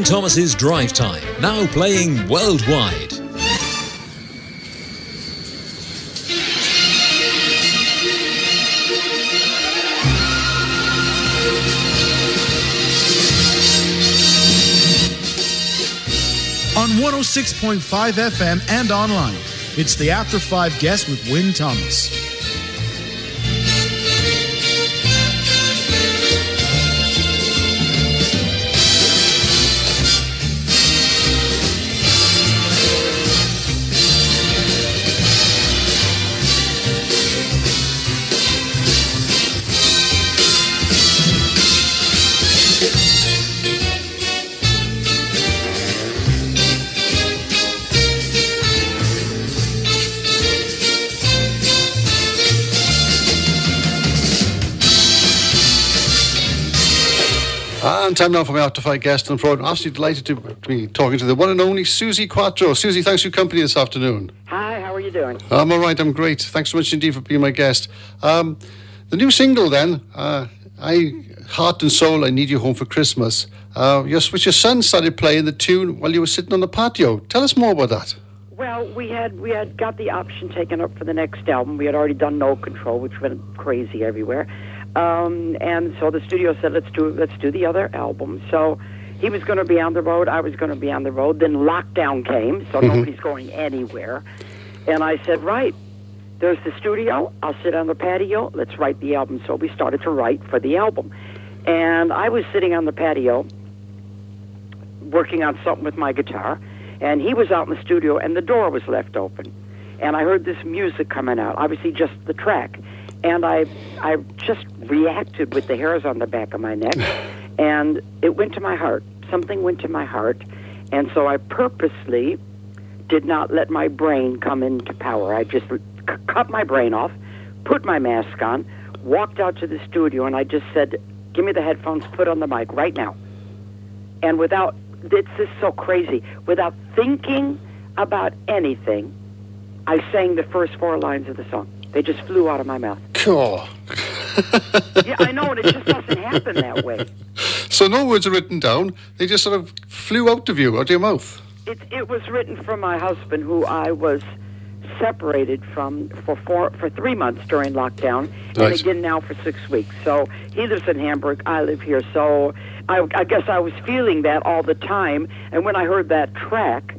Win Thomas's Drive Time, now playing worldwide. On 106.5 FM and online, it's the After 5 Guest with Win Thomas. And time now for my After 5 guest on the program. Absolutely delighted to be talking to the one and only Suzy Quatro. Suzy, thanks for your company this afternoon. Hi, how are you doing? I'm all right, I'm great. Thanks so much indeed for being my guest. The new single then, Heart and Soul, I Need You Home for Christmas. Your son started playing the tune while you were sitting on the patio. Tell us more about that. Well, we had got the option taken up for the next album. We had already done No Control, which went crazy everywhere. And so the studio said, let's do the other album. So he was going to be on the road, I was going to be on the road. Then lockdown came, so nobody's going anywhere. And I said, right, there's the studio, I'll sit on the patio, let's write the album. So we started to write for the album. And I was sitting on the patio working on something with my guitar, and he was out in the studio, and the door was left open. And I heard this music coming out, obviously just the track. And I just reacted with the hairs on the back of my neck, and it went to my heart. Something went to my heart, and so I purposely did not let my brain come into power. I just cut my brain off, put my mask on, walked out to the studio, and I just said, give me the headphones, put on the mic right now. And it's just so crazy, without thinking about anything, I sang the first 4 lines of the song. They just flew out of my mouth. Cool. Yeah, I know, and it just doesn't happen that way. So no words are written down. They just sort of flew out of your mouth. It was written from my husband, who I was separated from for 3 months during lockdown, and again now for 6 weeks. So he lives in Hamburg, I live here. So I guess I was feeling that all the time, and when I heard that track,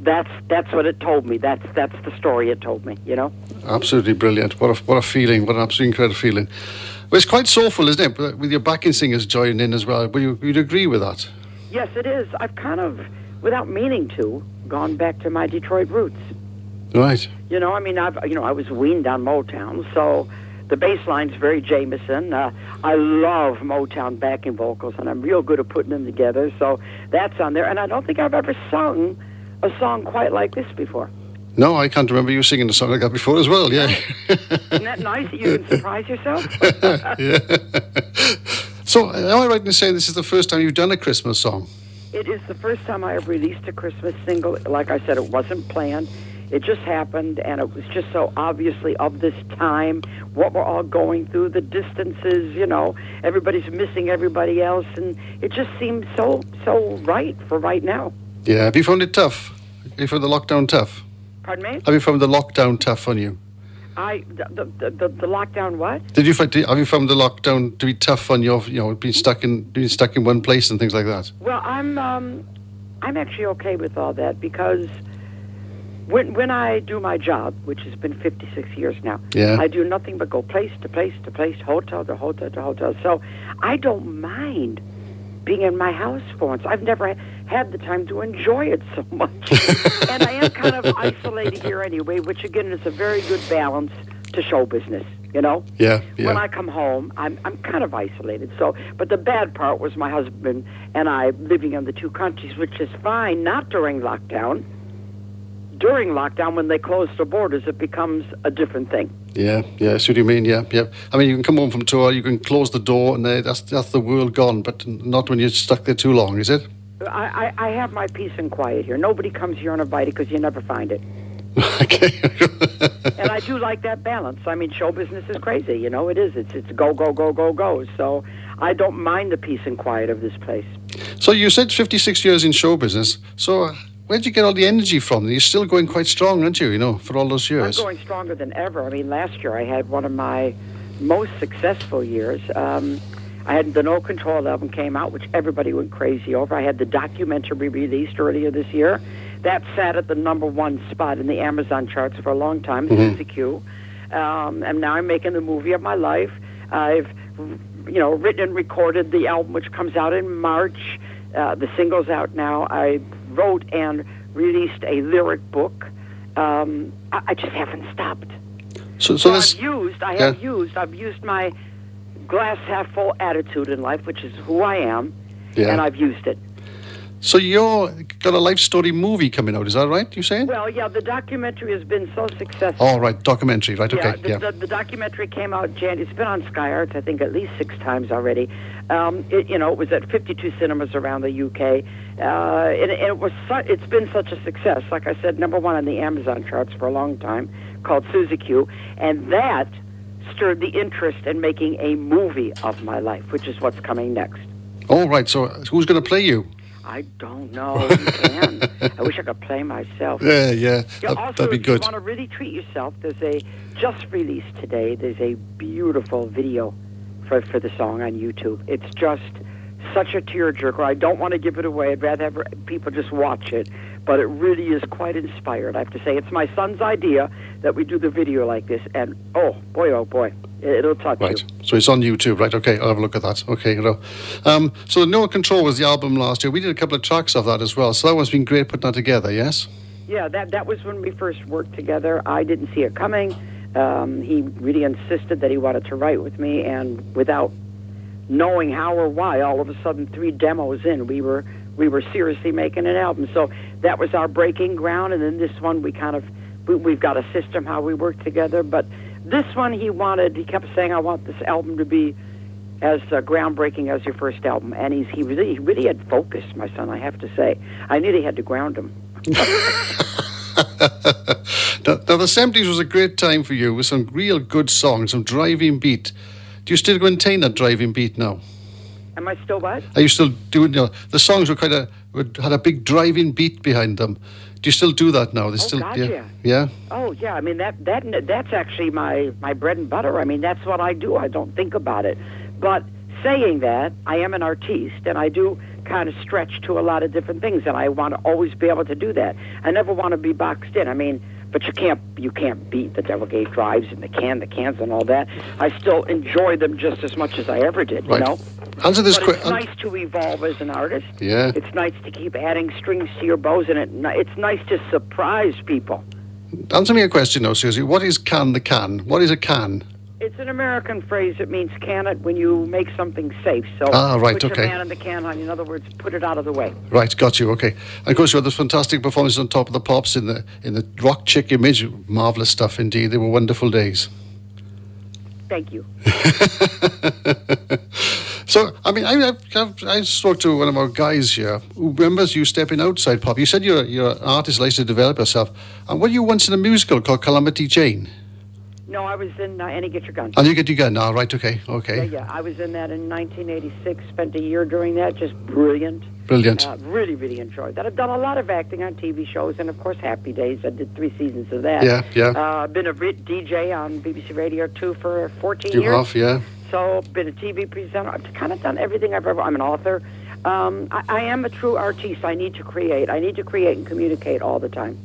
that's what it told me. That's the story it told me, you know? Absolutely brilliant. What a feeling. What an absolutely incredible feeling. Well, it's quite soulful, isn't it? With your backing singers joining in as well. But you'd agree with that? Yes, it is. I've kind of, without meaning to, gone back to my Detroit roots. Right. You know, I mean, I was weaned on Motown, so the bass line's very Jameson. I love Motown backing vocals, and I'm real good at putting them together. So that's on there. And I don't think I've ever sung a song quite like this before. No, I can't remember you singing a song like that before as well, yeah. Isn't that nice that you can surprise yourself? Yeah. So, am I right in saying this is the first time you've done a Christmas song? It is the first time I have released a Christmas single. Like I said, it wasn't planned. It just happened, and it was just so obviously of this time, what we're all going through, the distances, you know, everybody's missing everybody else, and it just seemed so right for right now. Yeah, have you found it tough? Have you found the lockdown tough? Pardon me? Have you found the lockdown tough on you? The lockdown what? Have you found the lockdown to be tough on you? You know, being stuck in one place and things like that? Well, I'm actually okay with all that, because when I do my job, which has been 56 years now, yeah, I do nothing but go place to place to place, hotel to hotel to hotel. So I don't mind being in my house for once. I've never had the time to enjoy it so much. And I am kind of isolated here anyway, which again is a very good balance to show business, you know? Yeah. When I come home, I'm kind of isolated. So, but the bad part was my husband and I living in the 2 countries, which is fine, not during lockdown. During lockdown, when they close the borders, it becomes a different thing. Yeah, I see what you mean, yeah. I mean, you can come home from tour, you can close the door, and that's the world gone, but not when you're stuck there too long, is it? I have my peace and quiet here. Nobody comes here uninvited because you never find it. Okay. And I do like that balance. I mean, show business is crazy, you know, it is. It's go, go, go, go, go. So I don't mind the peace and quiet of this place. So you said 56 years in show business. So where'd you get all the energy from? You're still going quite strong, aren't you, for all those years? I'm going stronger than ever. I mean, last year I had one of my most successful years. I had the No Control album came out, which everybody went crazy over. I had the documentary released earlier this year. That sat at the #1 spot in the Amazon charts for a long time, Suzy Quatro. And now I'm making the movie of my life. I've, written and recorded the album, which comes out in March. The single's out now. I wrote and released a lyric book. I just haven't stopped. So I've used my glass half full attitude in life, which is who I am, and I've used it. So you're got a life story movie coming out, is that right, you saying? Well, yeah, the documentary has been so successful. Oh, right, documentary, right, okay. The documentary came out, it's been on Sky Arts, I think, at least 6 times already. It was at 52 cinemas around the UK. It's been such a success. Like I said, #1 on the Amazon charts for a long time, called Suzy Quatro. And that stirred the interest in making a movie of my life, which is what's coming next. Oh, right, so who's going to play you? I don't know. You can. I wish I could play myself. Yeah. Also, that'd be good. If you want to really treat yourself, just released today, there's a beautiful video for the song on YouTube. It's just such a tearjerker. I don't want to give it away. I'd rather have people just watch it. But it really is quite inspired, I have to say. It's my son's idea that we do the video like this. And, oh boy, it'll touch you. Right, so it's on YouTube, right? Okay, I'll have a look at that. Okay, so No Control was the album last year. We did a couple of tracks of that as well. So that must have been great putting that together, yes? Yeah, that was when we first worked together. I didn't see it coming. He really insisted that he wanted to write with me. And without knowing how or why, all of a sudden, 3 demos in, we were seriously making an album. So that was our breaking ground, and then this one we've got a system how we work together. But this one he kept saying, I want this album to be as groundbreaking as your first album. And he really had focus, my son, I have to say. I nearly had to ground him. Now, the 70s was a great time for you with some real good songs, some driving beat. Do you still maintain that driving beat now? Am I still what? Are you still doing, the songs had a big driving beat behind them. Do you still do that now? Yeah. Oh, yeah. I mean, that's actually my bread and butter. I mean, that's what I do. I don't think about it. But saying that, I am an artiste, and I do kind of stretch to a lot of different things, and I want to always be able to do that. I never want to be boxed in. I mean, but you can't beat the Devil Gate Drives and the cans and all that. I still enjoy them just as much as I ever did, right. Answer this question. It's nice to evolve as an artist. Yeah. It's nice to keep adding strings to your bows, and it's nice to surprise people. Answer me a question, though, Suzy. What is the can? What is a can? It's an American phrase. It means can it when you make something safe. So right, put okay. your man in the can, honey. In other words, put it out of the way. Right, got you, okay. And of course, you had those fantastic performances on Top of the Pops in the rock chick image. Marvellous stuff indeed. They were wonderful days. Thank you. So, I mean, I spoke to one of our guys here who remembers you stepping outside pop. You said you're an artist, likes to develop yourself. And were you once in a musical called Calamity Jane? No, I was in Annie Get Your Gun. And you get your gun now, right? Okay. Yeah, I was in that in 1986. Spent a year doing that. Just brilliant. Really, really enjoyed that. I've done a lot of acting on TV shows, and of course, Happy Days. I did 3 seasons of that. Yeah. Been a DJ on BBC Radio 2 for 14 you years. You have, yeah. So, been a TV presenter. I've kind of done everything I've ever. I'm an author. I am a true artiste. I need to create. And communicate all the time.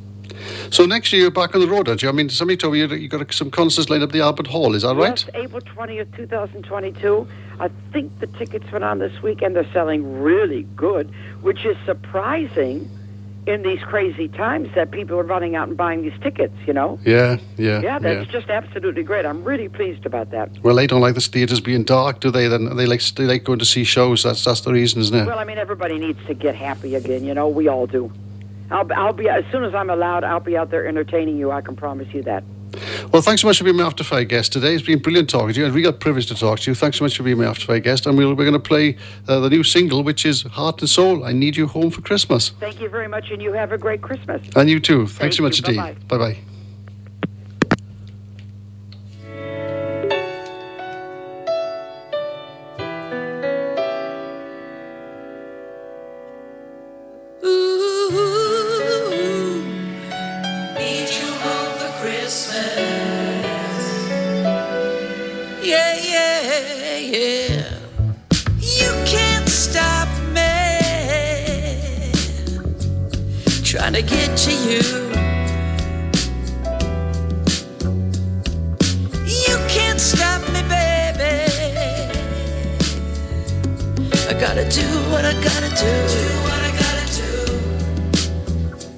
So next year you're back on the road, aren't you? I mean, somebody told me you got some concerts lined up at the Albert Hall. Is that right? Yes, April 20th, 2022. I think the tickets went on this week, and they're selling really good, which is surprising in these crazy times that people are running out and buying these tickets, Yeah, that's just absolutely great. I'm really pleased about that. Well, they don't like the theatres being dark, do they? Then they like going to see shows. That's the reason, isn't it? Well, I mean, everybody needs to get happy again, we all do. I'll be, as soon as I'm allowed, I'll be out there entertaining you. I can promise you that. Well, thanks so much for being my After 5 guest today. It's been brilliant talking to you. A real privilege to talk to you. Thanks so much for being my After 5 guest. And we're going to play the new single, which is Heart and Soul, I Need You Home for Christmas. Thank you very much, and you have a great Christmas. And you too. Thanks so much Bye-bye. indeed. Bye-bye. yeah. You can't stop me trying to get to you. You can't stop me, baby. I gotta do what I gotta do. Do what I gotta do.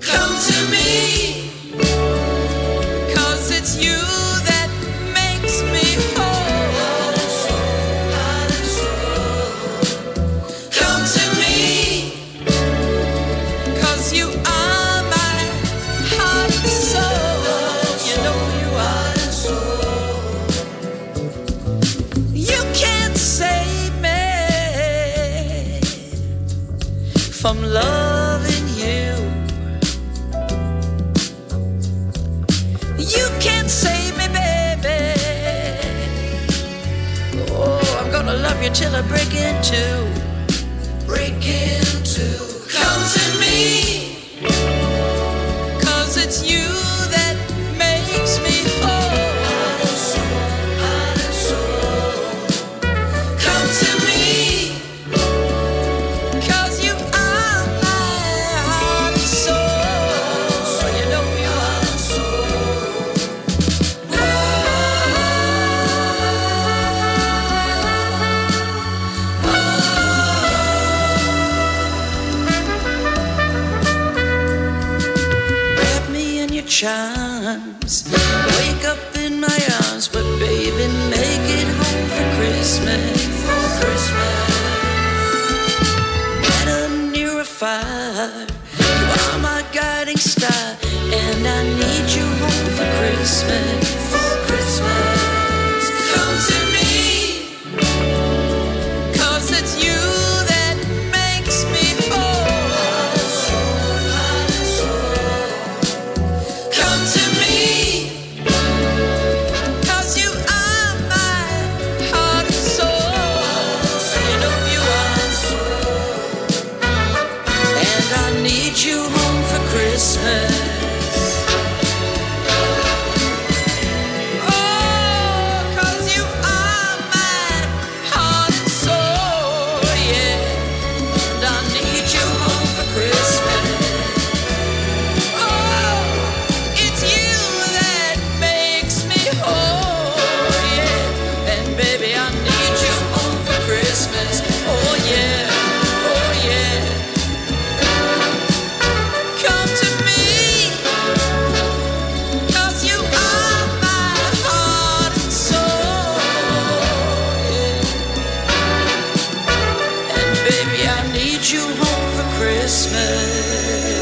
Come to me, 'cause it's you that makes me whole. Heart and soul. Come to me, 'cause you are my heart and soul. You know you are. You can't save me from loving you. You can't save me, baby. Oh, I'm gonna love you till I break in two. Break in two. Come to me, 'cause it's you that makes me whole. Heart and soul. Come to me, 'cause you are my heart and soul. You know you are. Wrap me in your charms, wake up in my arms, but baby, make it home for Christmas. For Christmas. Better near a fire, you are my guiding star, and I need you home for Christmas. For Christmas. Come to me, 'cause it's you that makes me whole. Heart and soul. Come to me, 'cause you are my heart and soul. You know you are. And I need you home for Christmas. Oh, 'cause you are my heart and soul, yeah. And I need you home for Christmas. Oh, it's you that makes me whole, yeah. And baby, I need you home for Christmas. Oh yeah, oh yeah. Come to me, 'cause you are my heart and soul, yeah. And baby, I need you home for Christmas.